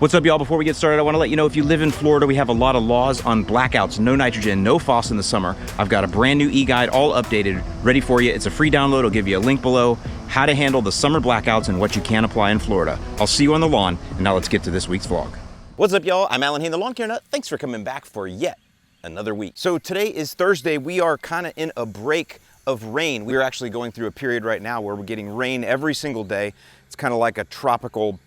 What's up, y'all? Before we get started, I want to let you know if you live in Florida, we have a lot of laws on blackouts, no nitrogen, no phos in the summer. I've got a brand new e-guide, all updated, ready for you. It's a free download. I'll give you a link below, how to handle the summer blackouts and what you can apply in Florida. I'll see you on the lawn, and now let's get to this week's vlog. What's up, y'all? I'm Alan Hain, the Lawn Care Nut. Thanks for coming back for yet another week. So today is Thursday. We are kind of in a break of rain. We're actually going through a period right now where we're getting rain every single day. It's kind of like a tropical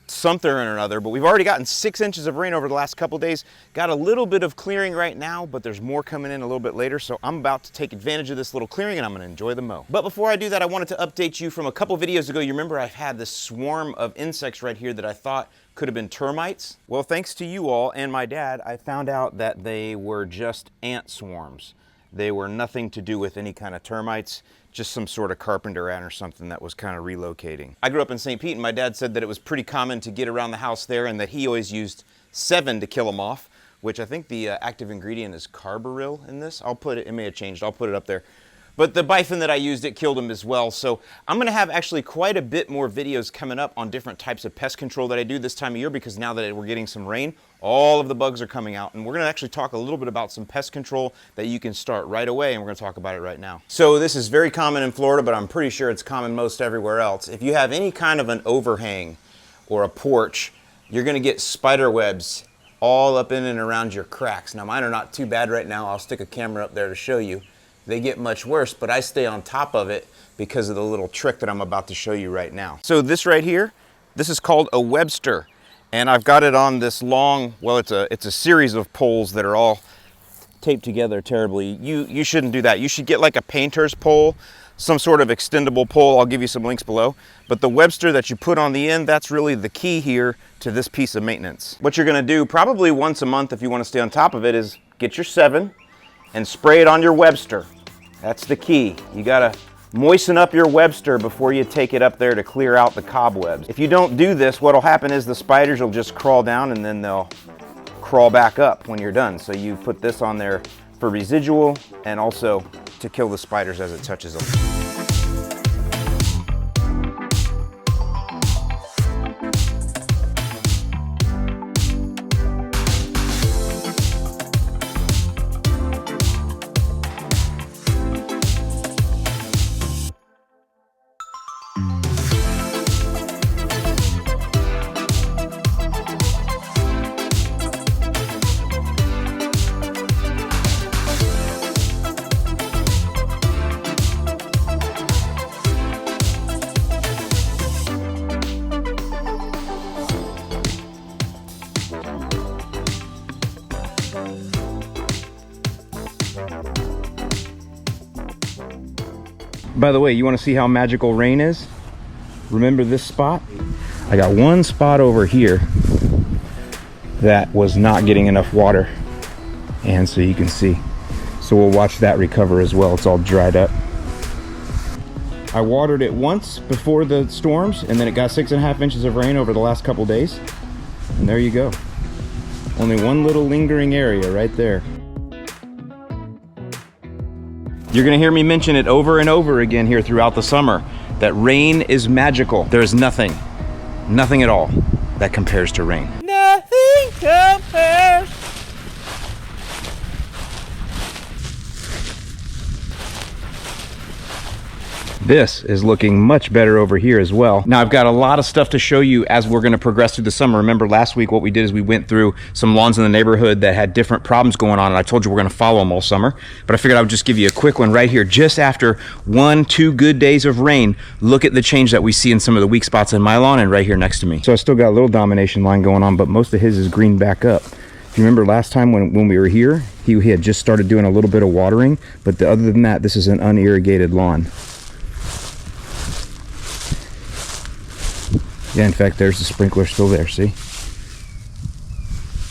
something or another, but we've already gotten 6 inches of rain over the last couple days. Got a little bit of clearing right now, but there's more coming in a little bit later, so I'm about to take advantage of this little clearing and I'm gonna enjoy the mow. But before I do that, I wanted to update you from a couple videos ago. You remember I've had this swarm of insects right here that I thought could have been termites. Well, thanks to you all and my dad, I found out that they were just ant swarms. They were nothing to do with any kind of termites, just some sort of carpenter ant or something that was kind of relocating. I grew up in St. Pete, and my dad said that it was pretty common to get around the house there and that he always used 7 to kill them off, which I think the active ingredient is carbaryl in this. I'll put it, it may have changed, I'll put it up there. But the bifin that I used, it killed them as well. So I'm gonna have actually quite a bit more videos coming up on different types of pest control that I do this time of year, because now that we're getting some rain, all of the bugs are coming out. And we're gonna actually talk a little bit about some pest control that you can start right away, and we're gonna talk about it right now. So this is very common in Florida, but I'm pretty sure it's common most everywhere else. If you have any kind of an overhang or a porch, you're gonna get spider webs all up in and around your cracks. Now mine are not too bad right now. I'll stick a camera up there to show you. They get much worse, but I stay on top of it because of the little trick that I'm about to show you right now. So this right here, this is called a Webster. And I've got it on this long, well, it's a series of poles that are all taped together terribly. You shouldn't do that. You should get like a painter's pole, some sort of extendable pole. I'll give you some links below. But the Webster that you put on the end, that's really the key here to this piece of maintenance. What you're gonna do probably once a month if you wanna stay on top of it is get your 7 and spray it on your Webster. That's the key. You gotta moisten up your Webster before you take it up there to clear out the cobwebs. If you don't do this, what'll happen is the spiders will just crawl down and then they'll crawl back up when you're done. So you put this on there for residual and also to kill the spiders as it touches them. By the way, you want to see how magical rain is? Remember this spot? I got one spot over here that was not getting enough water, and so you can see. So we'll watch that recover as well. It's all dried up. I watered it once before the storms, and then it got 6.5 inches of rain over the last couple days. And there you go. Only one little lingering area right there. You're gonna hear me mention it over and over again here throughout the summer, that rain is magical. There's nothing at all that compares to rain. Nothing compares. This is looking much better over here as well. Now I've got a lot of stuff to show you as we're gonna progress through the summer. Remember last week what we did is we went through some lawns in the neighborhood that had different problems going on, and I told you we're gonna follow them all summer. But I figured I would just give you a quick one right here. Just after 1-2 good days of rain, look at the change that we see in some of the weak spots in my lawn and right here next to me. So I still got a little domination line going on, but most of his is green back up. If you remember last time when we were here, he had just started doing a little bit of watering, but other than that, this is an unirrigated lawn. Yeah, in fact, there's the sprinkler still there, see?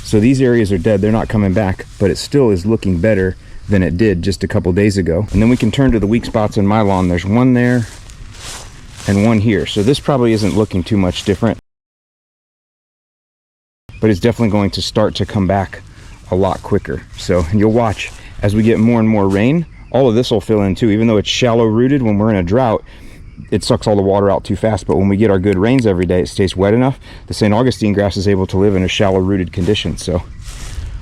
So these areas are dead, they're not coming back, but it still is looking better than it did just a couple days ago. And then we can turn to the weak spots in my lawn. There's one there and one here. So this probably isn't looking too much different, but it's definitely going to start to come back a lot quicker. So, and you'll watch as we get more and more rain, all of this will fill in too. Even though it's shallow rooted when we're in a drought, it sucks all the water out too fast. But when we get our good rains every day, it stays wet enough. The St. Augustine grass is able to live in a shallow rooted condition. So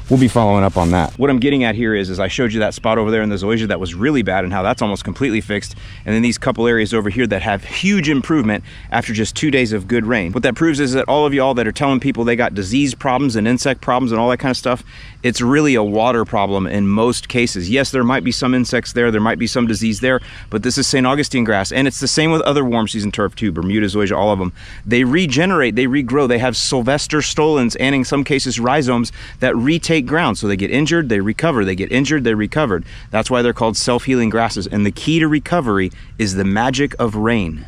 we'll be following up on that. What I'm getting at here is I showed you that spot over there in the zoysia that was really bad and how that's almost completely fixed. And then these couple areas over here that have huge improvement after just 2 days of good rain. What that proves is that all of y'all that are telling people they got disease problems and insect problems and all that kind of stuff, it's really a water problem in most cases. Yes, there might be some insects there might be some disease there, but this is St. Augustine grass, and it's the same with other warm season turf too, Bermuda, zoysia, all of them. They regenerate, they regrow, they have Sylvester stolons and in some cases rhizomes that retake ground. So they get injured, they recover, they get injured, they recovered. That's why they're called self-healing grasses, and the key to recovery is the magic of rain.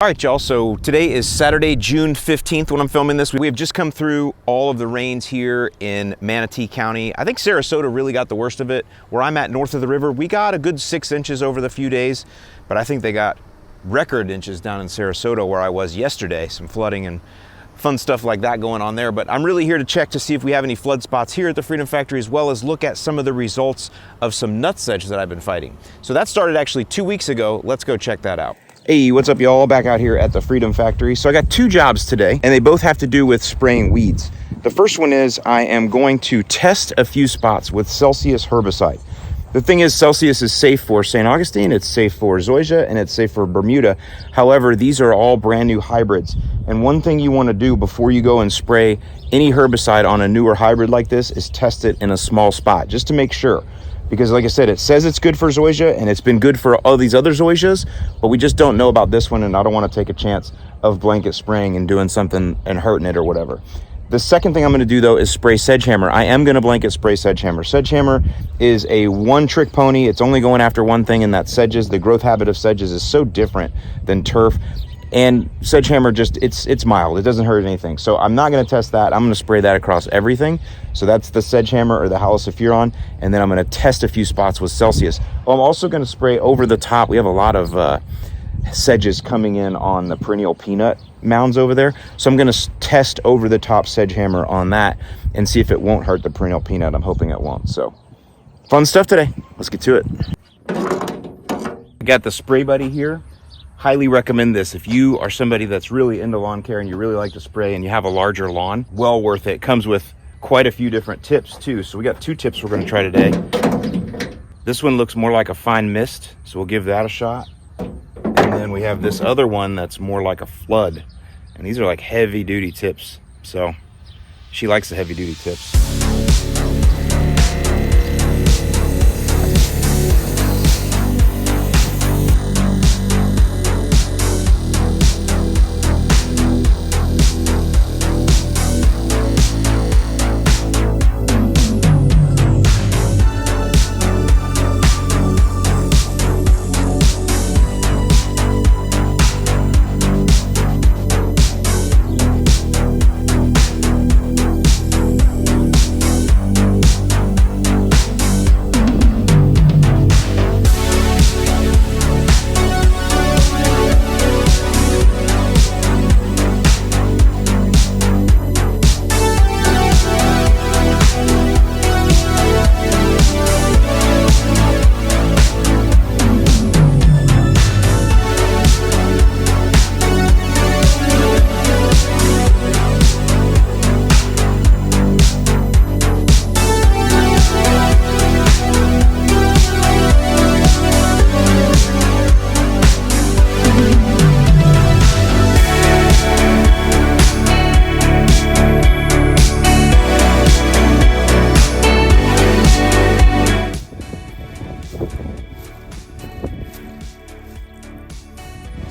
All right, y'all, so today is Saturday, June 15th when I'm filming this. We have just come through all of the rains here in Manatee County. I think Sarasota really got the worst of it. Where I'm at north of the river, we got a good 6 inches over the few days, but I think they got record inches down in Sarasota where I was yesterday. Some flooding and fun stuff like that going on there. But I'm really here to check to see if we have any flood spots here at the Freedom Factory, as well as look at some of the results of some nutsedge that I've been fighting. So that started actually 2 weeks ago. Let's go check that out. Hey, what's up y'all? Back out here at the Freedom Factory. So I got 2 jobs today, and they both have to do with spraying weeds. The first one is I am going to test a few spots with Celsius herbicide. The thing is, Celsius is safe for St. Augustine, it's safe for zoysia, and it's safe for Bermuda. However, these are all brand new hybrids. And one thing you want to do before you go and spray any herbicide on a newer hybrid like this is test it in a small spot, just to make sure. Because like I said, it says it's good for zoysia, and it's been good for all these other zoysias, but we just don't know about this one, and I don't want to take a chance of blanket spraying and doing something and hurting it or whatever. The second thing I'm going to do though is spray sedgehammer. I am going to blanket spray sedgehammer. Sedgehammer is a one-trick pony. It's only going after one thing, and that's sedges. The growth habit of sedges is so different than turf. And sedgehammer just, it's mild. It doesn't hurt anything. So I'm not going to test that. I'm going to spray that across everything. So that's the sedgehammer or the halosephuron. And then I'm going to test a few spots with Celsius. I'm also going to spray over the top. We have a lot of sedges coming in on the perennial peanut mounds over there. So I'm going to test over the top sedgehammer on that and see if it won't hurt the perennial peanut. I'm hoping it won't. So fun stuff today. Let's get to it. I got the Spray Buddy here. Highly recommend this if you are somebody that's really into lawn care and you really like to spray and you have a larger lawn. Well worth it. Comes with quite a few different tips too. So we got 2 tips we're going to try today. This one looks more like a fine mist, so we'll give that a shot. And then we have this other one that's more like a flood. And these are like heavy duty tips. So she likes the heavy duty tips.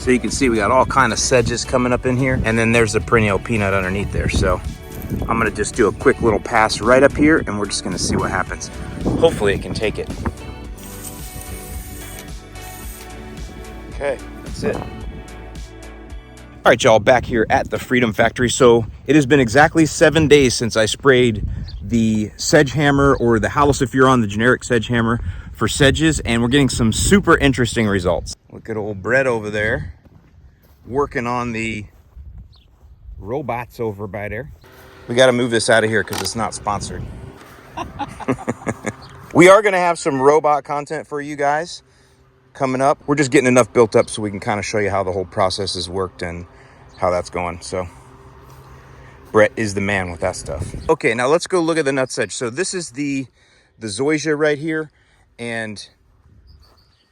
So you can see we got all kind of sedges coming up in here, and then there's the perennial peanut underneath there. So I'm gonna just do a quick little pass right up here, and we're just gonna see what happens. Hopefully it can take it. Okay, that's it. All right, y'all, back here at the Freedom Factory. So it has been exactly 7 days since I sprayed the sedgehammer or the halosephuron, the generic sedgehammer for sedges, and we're getting some super interesting results. Look at old Brett over there working on the robots over by there. We got to move this out of here because it's not sponsored. We are going to have some robot content for you guys. coming up. We're just getting enough built up so we can kind of show you how the whole process has worked and how that's going. So Brett is the man with that stuff. Okay, now let's go look at the nutsedge. So this is the zoysia right here, and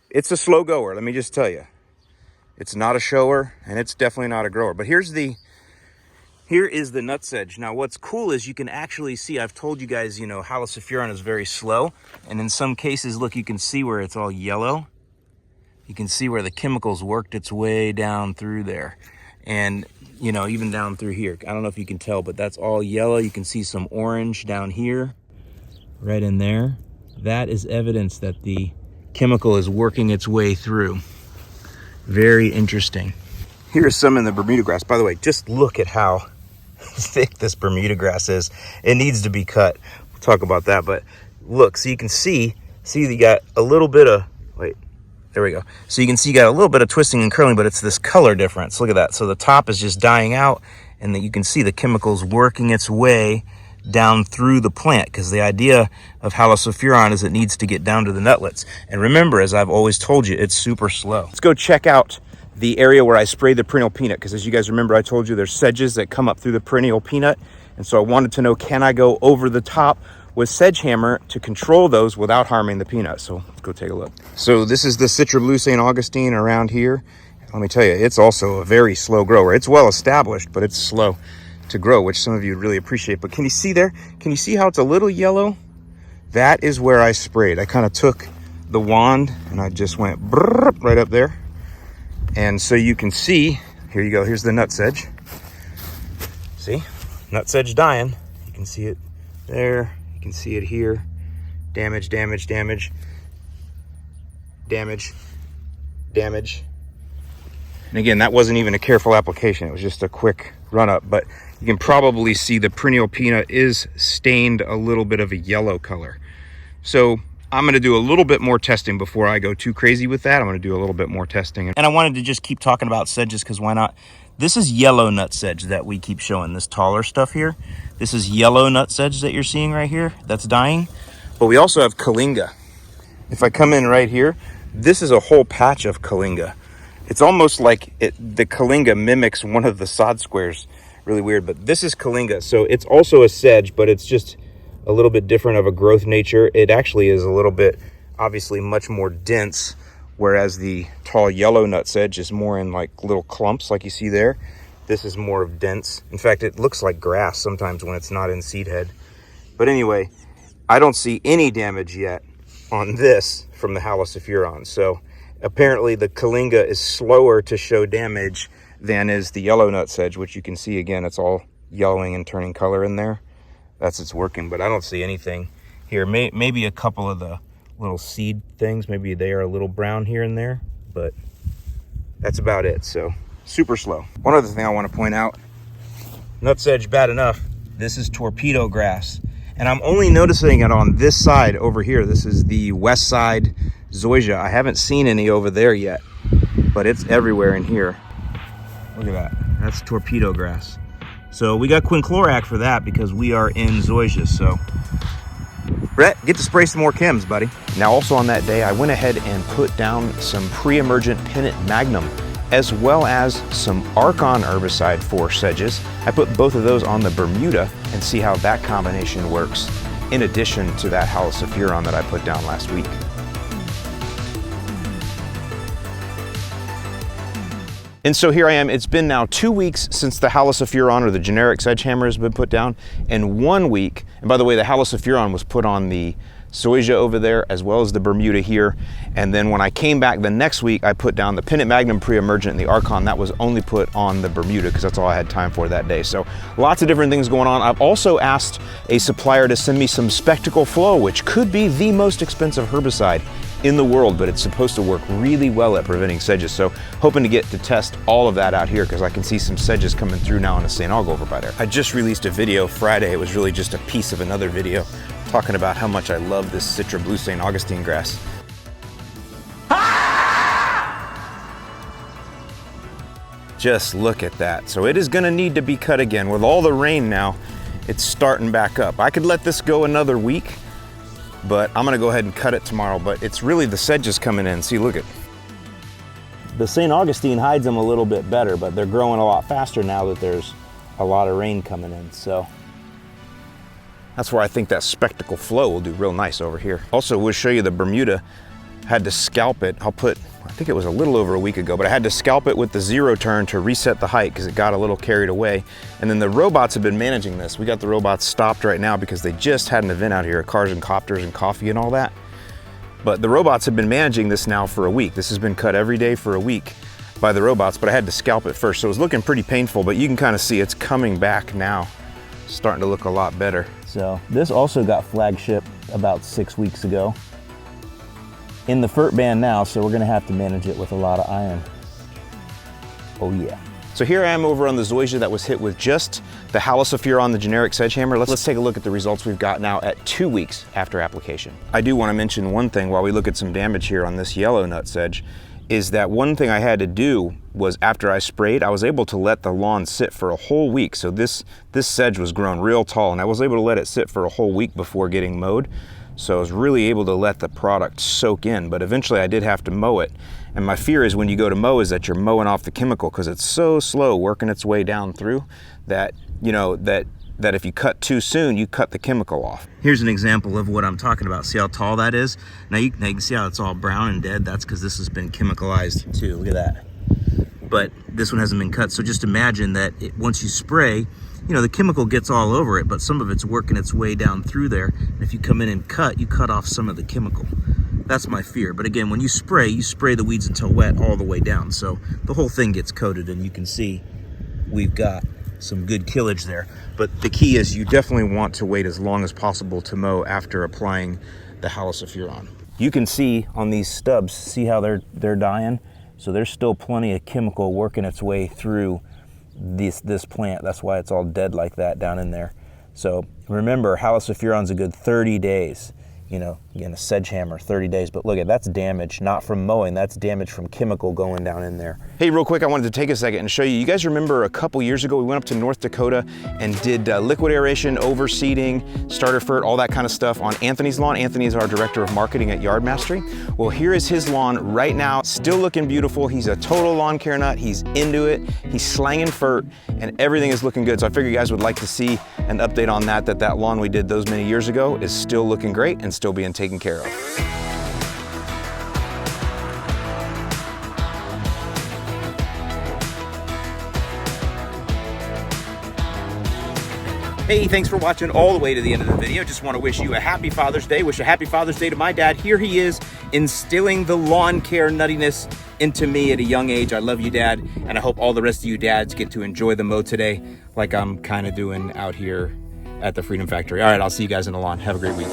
it's a slow goer. Let me just tell you, it's not a shower and it's definitely not a grower. But here is the nutsedge. Now what's cool is you can actually see, I've told you guys, you know, halosulfuron is very slow. And in some cases, look, you can see where it's all yellow. You can see where the chemicals worked its way down through there. And, you know, even down through here. I don't know if you can tell, but that's all yellow. You can see some orange down here, right in there. That is evidence that the chemical is working its way through. Very interesting. Here's some in the Bermuda grass. By the way, just look at how thick this Bermuda grass is. It needs to be cut. We'll talk about that, but look, so you can see you got a little bit of, wait, there we go. So you can see you got a little bit of twisting and curling, but it's this color difference. Look at that. So the top is just dying out, and then you can see the chemicals working its way down through the plant, because the idea of halosulfuron is it needs to get down to the nutlets. And remember, as I've always told you, it's super slow. Let's go check out the area where I sprayed the perennial peanut, because as you guys remember, I told you there's sedges that come up through the perennial peanut. And so I wanted to know, can I go over the top with sedge hammer to control those without harming the peanut? So let's go take a look. So this is the Citra Blue St. Augustine around here. Let me tell you, it's also a very slow grower. It's well established, but it's slow to grow, which some of you would really appreciate. But can you see there? Can you see how it's a little yellow? That is where I sprayed. I kind of took the wand and I just went right up there. And so you can see, here you go, here's the nutsedge. See, nutsedge dying. You can see it there. You can see it here. Damage, damage, damage, damage, damage. And again, that wasn't even a careful application. It was just a quick run up, but you can probably see the perennial peanut is stained a little bit of a yellow color. So I'm going to do a little bit more testing before I go too crazy with that. I'm going to do a little bit more testing. And I wanted to just keep talking about sedges, because why not? This is yellow nutsedge that we keep showing, this taller stuff here. This is yellow nutsedge that you're seeing right here that's dying. But we also have Kyllinga. If I come in right here, this is a whole patch of Kyllinga. It's almost like the Kyllinga mimics one of the sod squares. Really weird, but this is Kyllinga. So it's also a sedge, but it's just a little bit different of a growth nature. It actually is a little bit, obviously much more dense, whereas the tall yellow nutsedge is more in like little clumps like you see there. This is more of dense. In fact, it looks like grass sometimes when it's not in seed head. But anyway, I don't see any damage yet on this from the halosulfuron. So apparently the Kyllinga is slower to show damage than is the yellow nutsedge, which you can see again, it's all yellowing and turning color in there. That's it's working, but I don't see anything here. Maybe a couple of the little seed things, maybe they are a little brown here and there, but that's about it. So super slow. One other thing I want to point out, nutsedge bad enough, this is torpedo grass, and I'm only noticing it on this side over here. This is the west side zoysia. I haven't seen any over there yet, but it's everywhere in here. Look at that, that's torpedo grass. So we got quinclorac for that because we are in zoysia. So Brett, get to spray some more chems, buddy. Now also on that day, I went ahead and put down some pre-emergent Pinnate Magnum, as well as some Archon herbicide for sedges. I put both of those on the Bermuda and see how that combination works, in addition to that halosulfuron that I put down last week. And so here I am. It's been now 2 weeks since the halosulfuron, or the generic sedge hammer, has been put down, and 1 week. And by the way, the halosulfuron was put on the zoysia over there as well as the Bermuda here. And then when I came back the next week, I put down the Pinnate Magnum pre-emergent and the Archon. That was only put on the Bermuda because that's all I had time for that day. So lots of different things going on. I've also asked a supplier to send me some Spectacle Flow, which could be the most expensive herbicide in the world, but it's supposed to work really well at preventing sedges. So hoping to get to test all of that out here, because I can see some sedges coming through now in the St. Aug over by there. I just released a video Friday. It was really just a piece of another video talking about how much I love this Citra Blue St. Augustine grass. Just look at that. So it is gonna need to be cut again. With all the rain now, it's starting back up. I could let this go another week, but I'm gonna go ahead and cut it tomorrow. But it's really the sedges coming in. See, look at, The St. Augustine hides them a little bit better, but they're growing a lot faster now that there's a lot of rain coming in, so. That's where I think that spectacle flow will do real nice over here. Also, we'll show you the Bermuda. Had to scalp it. I think it was a little over a week ago, but I had to scalp it with the 0 turn to reset the height because it got a little carried away. And then the robots have been managing this. We got the robots stopped right now because they just had an event out here, Cars and Copters and Coffee and all that. But the robots have been managing this now for a week. This has been cut every day for a week by the robots, but I had to scalp it first. So it was looking pretty painful, but you can kind of see it's coming back now. It's starting to look a lot better. So this also got flagship about 6 weeks ago. In the FERT ban now, so we're gonna have to manage it with a lot of iron. Oh yeah. So here I am over on the zoysia that was hit with just the Halosulfuron, the generic sedgehammer. Let's take a look at the results we've got now at 2 weeks after application. I do want to mention one thing while we look at some damage here on this yellow nutsedge, is that one thing I had to do was after I sprayed, I was able to let the lawn sit for a whole week. So this sedge was grown real tall and I was able to let it sit for a whole week before getting mowed. So I was really able to let the product soak in, but eventually I did have to mow it. And my fear is when you go to mow is that you're mowing off the chemical because it's so slow working its way down through that, you know, that if you cut too soon, you cut the chemical off. Here's an example of what I'm talking about. See how tall that is? Now you can see how it's all brown and dead. That's because this has been chemicalized too. Look at that. But this one hasn't been cut. So just imagine that once you spray, you know, the chemical gets all over it, but some of it's working its way down through there. And if you come in and cut, you cut off some of the chemical. That's my fear. But again, when you spray the weeds until wet all the way down. So the whole thing gets coated and you can see we've got some good killage there. But the key is you definitely want to wait as long as possible to mow after applying the Halosulfuron. You can see on these stubs, see how they're dying? So there's still plenty of chemical working its way through this plant. That's why it's all dead like that down in there. So remember, Halosulfuron's a good 30 days. You know, again, a sedgehammer, 30 days, but look at that's damage, not from mowing, that's damage from chemical going down in there. Hey, real quick, I wanted to take a second and show you. You guys remember a couple years ago, we went up to North Dakota and did liquid aeration, overseeding, starter fert, all that kind of stuff on Anthony's lawn. Anthony is our director of marketing at Yard Mastery. Well, here is his lawn right now, still looking beautiful. He's a total lawn care nut. He's into it. He's slanging fert and everything is looking good. So I figured you guys would like to see an update on that lawn we did those many years ago is still looking great and still being taken care of. Hey, thanks for watching all the way to the end of the video. Just want to wish you a happy Father's Day. Wish a happy Father's Day to my dad. Here he is, instilling the lawn care nuttiness into me at a young age. I love you, Dad, and I hope all the rest of you dads get to enjoy the mow today like I'm kind of doing out here at the Freedom Factory. All right, I'll see you guys in the lawn. Have a great week.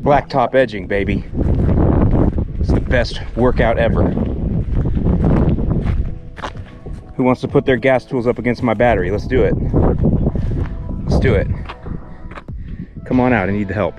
Blacktop edging, baby. It's the best workout ever. Who wants to put their gas tools up against my battery? Let's do it. Let's do it. Come on out, I need the help.